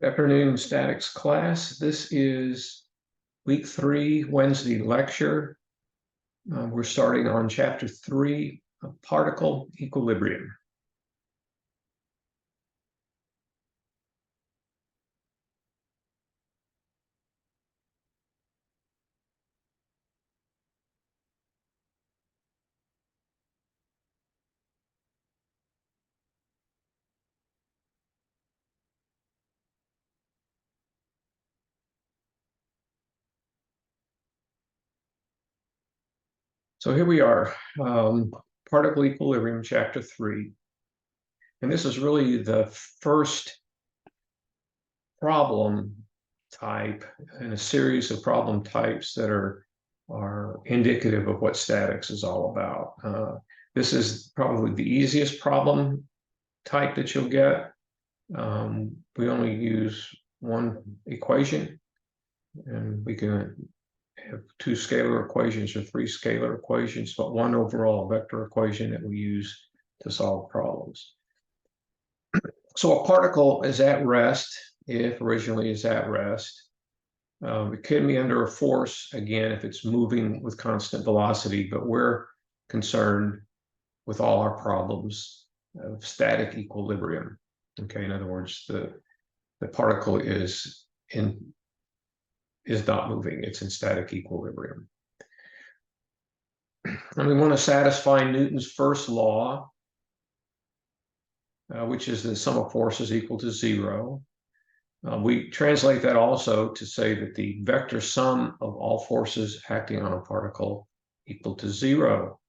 Good afternoon, statics class. This is week 3, Wednesday lecture. We're starting on chapter 3 of particle equilibrium. So here we are, particle equilibrium, chapter 3. And this is really the first problem type in a series of problem types that are indicative of what statics is all about. This is probably the easiest problem type that you'll get. We only use one equation, and we can have 2 scalar equations or 3 scalar equations, but one overall vector equation that we use to solve problems. So a particle is at rest, if originally is at rest. It can be under a force, again, if it's moving with constant velocity, but we're concerned with all our problems of static equilibrium. Okay, in other words, the particle is not moving, it's in static equilibrium. And we want to satisfy Newton's first law, which is the sum of forces equal to 0. We translate that also to say that the vector sum of all forces acting on a particle equal to 0.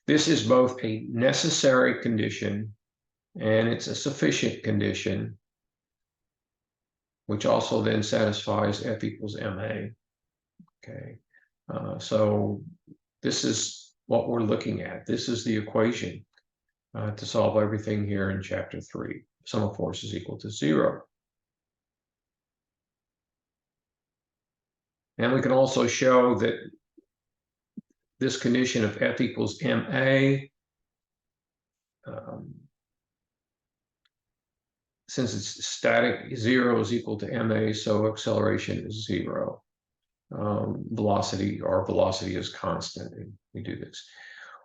This is both a necessary condition and it's a sufficient condition, which also then satisfies F equals ma. Okay, so this is what we're looking at. This is the equation to solve everything here in chapter 3. Sum of forces equal to 0. And we can also show that this condition of F equals ma, since it's static, 0 is equal to ma, so acceleration is 0. Velocity is constant, and we do this.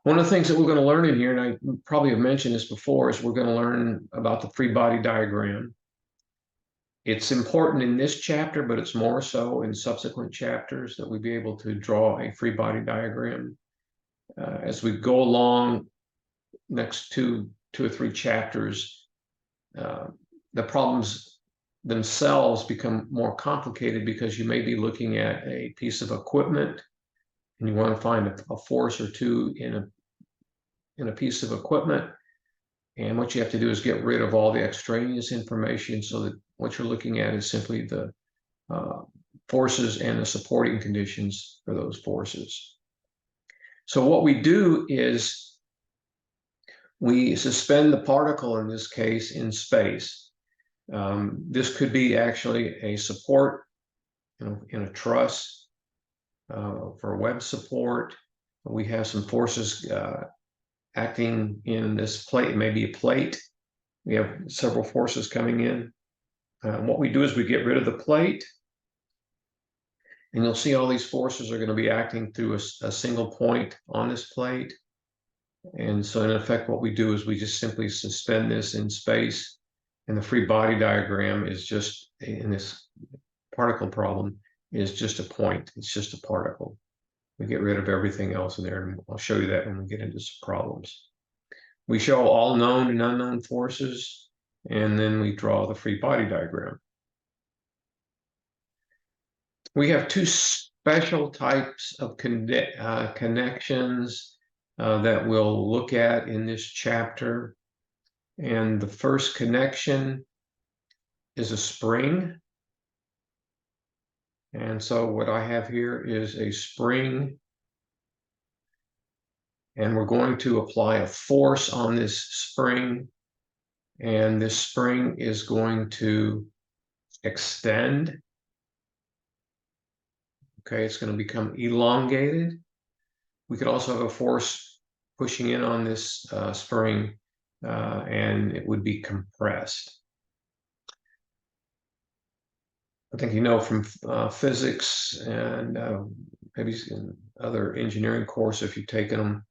One of the things that we're going to learn in here, and I probably have mentioned this before, is we're going to learn about the free body diagram. It's important in this chapter, but it's more so in subsequent chapters that we be able to draw a free body diagram. As we go along next two or three chapters, the problems themselves become more complicated because you may be looking at a piece of equipment and you want to find a force or two in a piece of equipment. And what you have to do is get rid of all the extraneous information so that what you're looking at is simply the forces and the supporting conditions for those forces. So what we do is we suspend the particle, in this case, in space. This could be actually a support in a truss for web support. We have some forces acting in this plate. It may be a plate. We have several forces coming in. What we do is we get rid of the plate, and you'll see all these forces are going to be acting through a single point on this plate. And so in effect, what we do is we just simply suspend this in space, and the free body diagram is just, in this particle problem, is just a point. It's just a particle. We get rid of everything else in there, and I'll show you that when we get into some problems. We show all known and unknown forces, and then we draw the free body diagram. We have 2 special types of connections that we'll look at in this chapter. And the first connection is a spring. And so what I have here is a spring, and we're going to apply a force on this spring, and this spring is going to extend. Okay, it's going to become elongated. We could also have a force pushing in on this spring, and it would be compressed. I think you know from physics and maybe in other engineering course if you've taken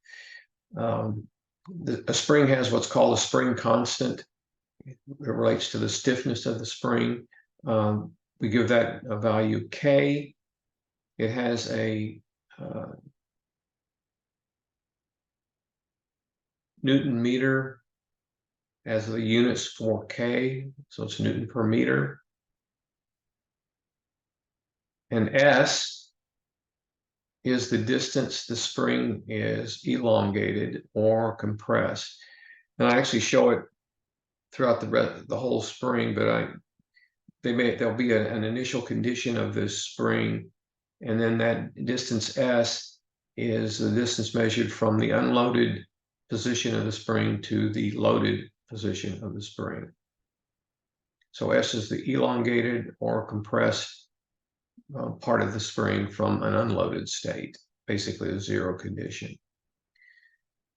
them. A spring has what's called a spring constant. It relates to the stiffness of the spring. We give that a value K. It has a Newton meter as the units for K, so it's Newton per meter. And S is the distance the spring is elongated or compressed. And I actually show it throughout the whole spring, but there'll be an initial condition of this spring, and then that distance S is the distance measured from the unloaded position of the spring to the loaded position of the spring. So S is the elongated or compressed part of the spring from an unloaded state, basically a zero condition.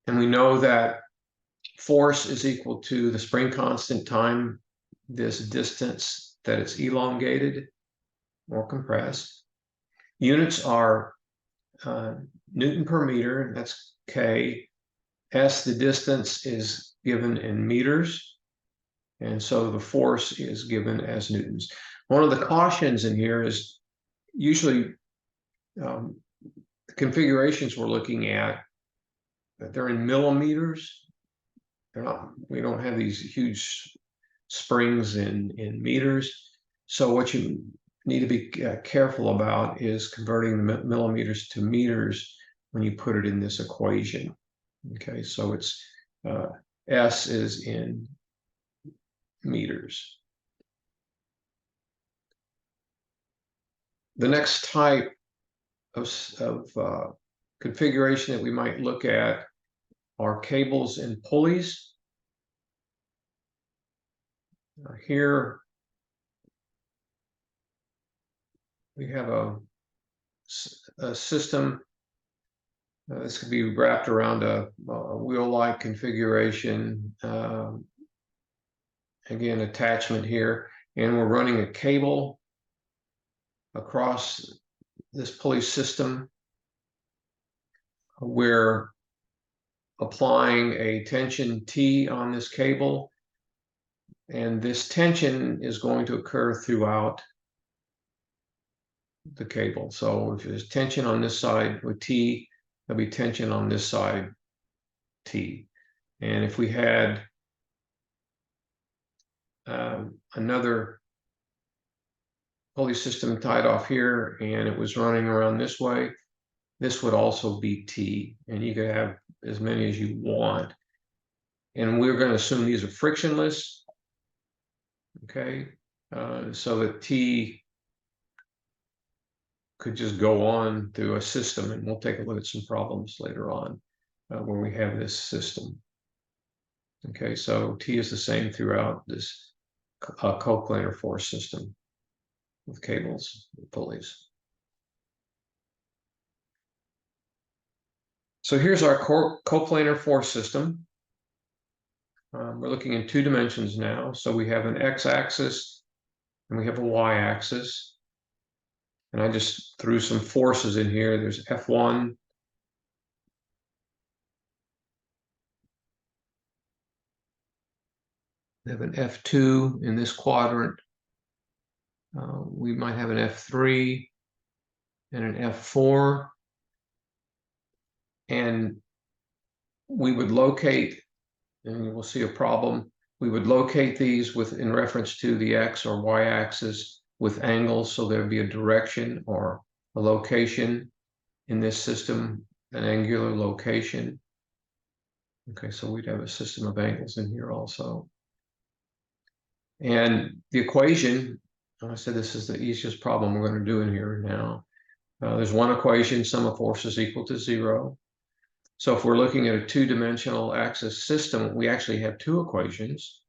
And we know that force is equal to the spring constant time this distance that it's elongated or compressed. Units are Newton per meter, that's K. S, the distance, is given in meters, and so the force is given as newtons. One of the cautions in here is usually the configurations we're looking at, they're in millimeters. They're not, we don't have these huge springs in meters. So what you need to be careful about is converting the millimeters to meters when you put it in this equation. Okay, so it's S is in meters. The next type of configuration that we might look at are cables and pulleys. Here we have a system. This could be wrapped around a wheel-like configuration. Again, attachment here, and we're running a cable across this pulley system. We're applying a tension T on this cable, and this tension is going to occur throughout the cable. So if there's tension on this side with T, there'll be tension on this side, T. And if we had another pulley system tied off here and it was running around this way, this would also be T, and you could have as many as you want. And we're going to assume these are frictionless, okay? So that T could just go on through a system, and we'll take a look at some problems later on where we have this system. Okay, so T is the same throughout this coplanar force system with cables and pulleys. So here's our coplanar force system. We're looking in two dimensions now. So we have an x-axis and we have a y-axis. And I just threw some forces in here. There's F1. We have an F2 in this quadrant. We might have an F3 and an F4. And we would locate, and we'll see a problem, we would locate these in reference to the x or y axis with angles, so there'd be a direction or a location in this system, an angular location. Okay, so we'd have a system of angles in here also. And the equation, I said this is the easiest problem we're going to do in here now. There's one equation, sum of forces equal to 0. So if we're looking at a two-dimensional axis system, we actually have two equations.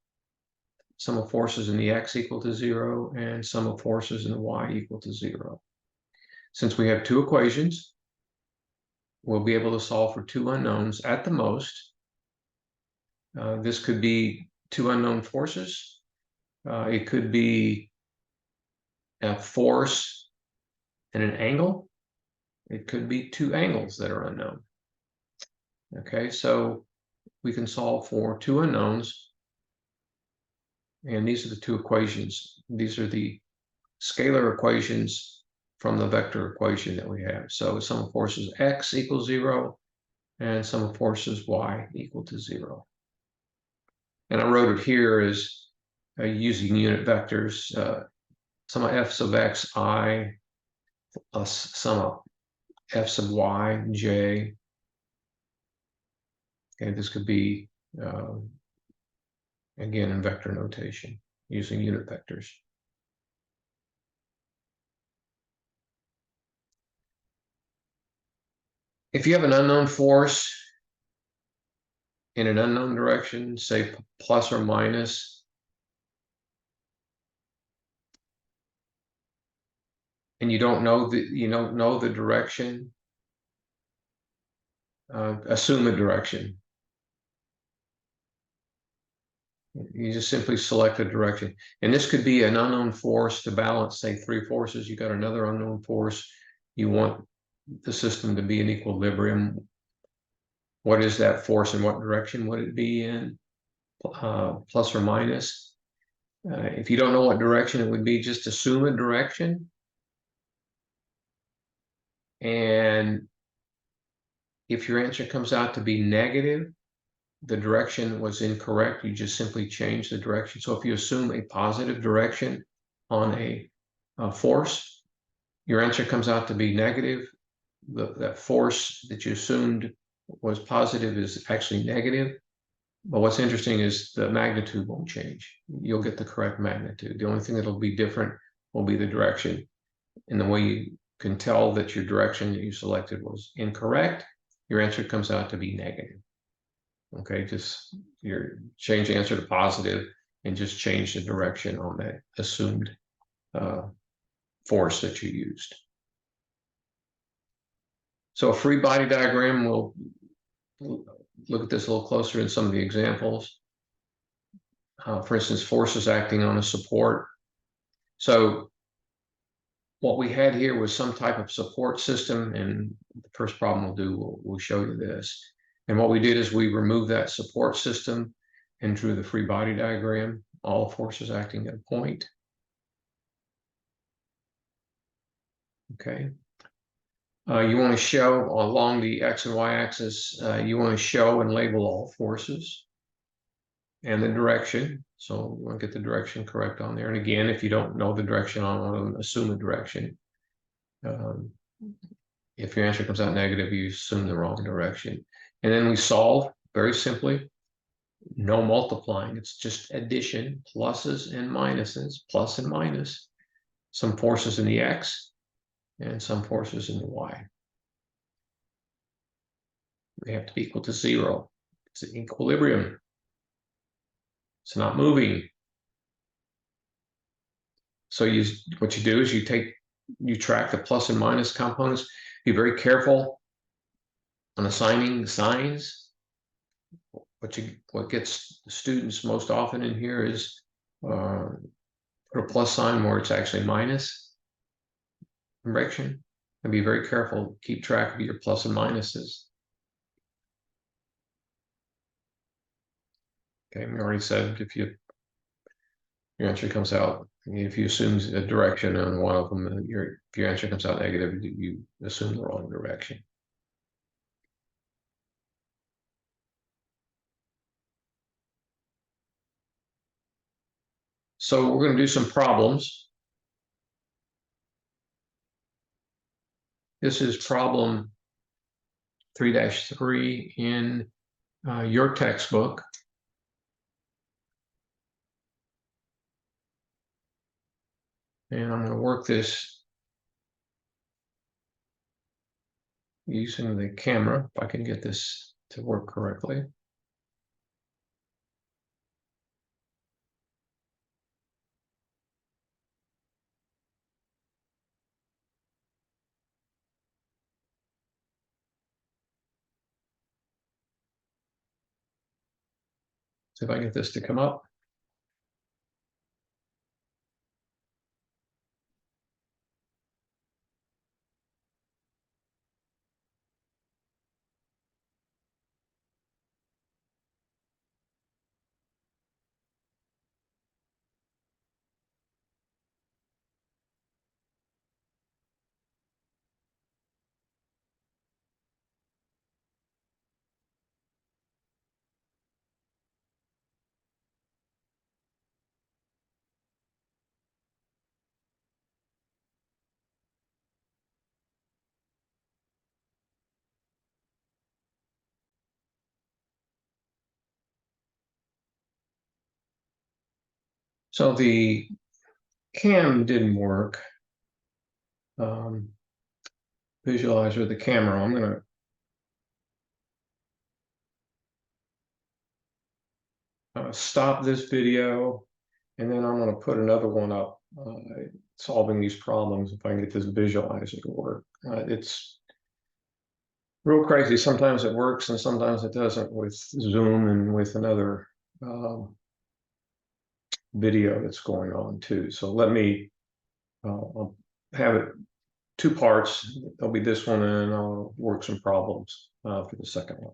Sum of forces in the x equal to 0 and sum of forces in the y equal to 0. Since we have two equations, we'll be able to solve for two unknowns at the most. This could be two unknown forces. It could be a force and an angle. It could be two angles that are unknown. Okay, so we can solve for two unknowns. And these are the two equations. These are the scalar equations from the vector equation that we have. So sum of forces x equals 0 and sum of forces y equal to 0. And I wrote it here as using unit vectors, sum of f sub x I plus sum of f sub y j. Okay, this could be, again, in vector notation using unit vectors. If you have an unknown force in an unknown direction, say plus or minus, and you don't know the direction, assume a direction. You just simply select a direction. And this could be an unknown force to balance, say, three forces. You got another unknown force. You want the system to be in equilibrium. What is that force and what direction would it be in? Plus or minus. If you don't know what direction it would be, just assume a direction. And if your answer comes out to be negative, the direction was incorrect. You just simply change the direction. So if you assume a positive direction on a force, your answer comes out to be negative. That force that you assumed was positive is actually negative. But what's interesting is the magnitude won't change. You'll get the correct magnitude. The only thing that'll be different will be the direction. And the way you can tell that your direction that you selected was incorrect, your answer comes out to be negative. Okay, just change the answer to positive and just change the direction on that assumed force that you used. So a free body diagram, we'll look at this a little closer in some of the examples. For instance, forces acting on a support. So what we had here was some type of support system, and the first problem we'll do, we'll show you this. And what we did is we removed that support system and drew the free body diagram, all forces acting at a point. Okay. You want to show along the x and y axis, you want to show and label all forces and the direction. So you want to get the direction correct on there. And again, if you don't know the direction on them, assume a direction. If your answer comes out negative, you assume the wrong direction. And then we solve very simply. No multiplying, it's just addition, pluses and minuses, plus and minus, some forces in the x and some forces in the y. They have to be equal to 0. It's an equilibrium. It's not moving. So what you do is you track the plus and minus components. Be very careful on assigning the signs. What gets the students most often in here is put a plus sign where it's actually minus direction. And be very careful. Keep track of your plus and minuses. Okay, we already said if your answer comes out, if you assume a direction on one of them, if your answer comes out negative, you assume the wrong direction. So we're going to do some problems. This is problem 3-3 in your textbook. And I'm going to work this using the camera, if I can get this to work correctly. See if I get this to come up. So the cam didn't work. Visualizer, the camera, I'm going to stop this video, and then I'm going to put another one up solving these problems if I can get this visualizer to work. It's real crazy. Sometimes it works and sometimes it doesn't with Zoom and with another video that's going on too. So let me I'll have it 2 parts. There'll be this one, and I'll work some problems for the second one.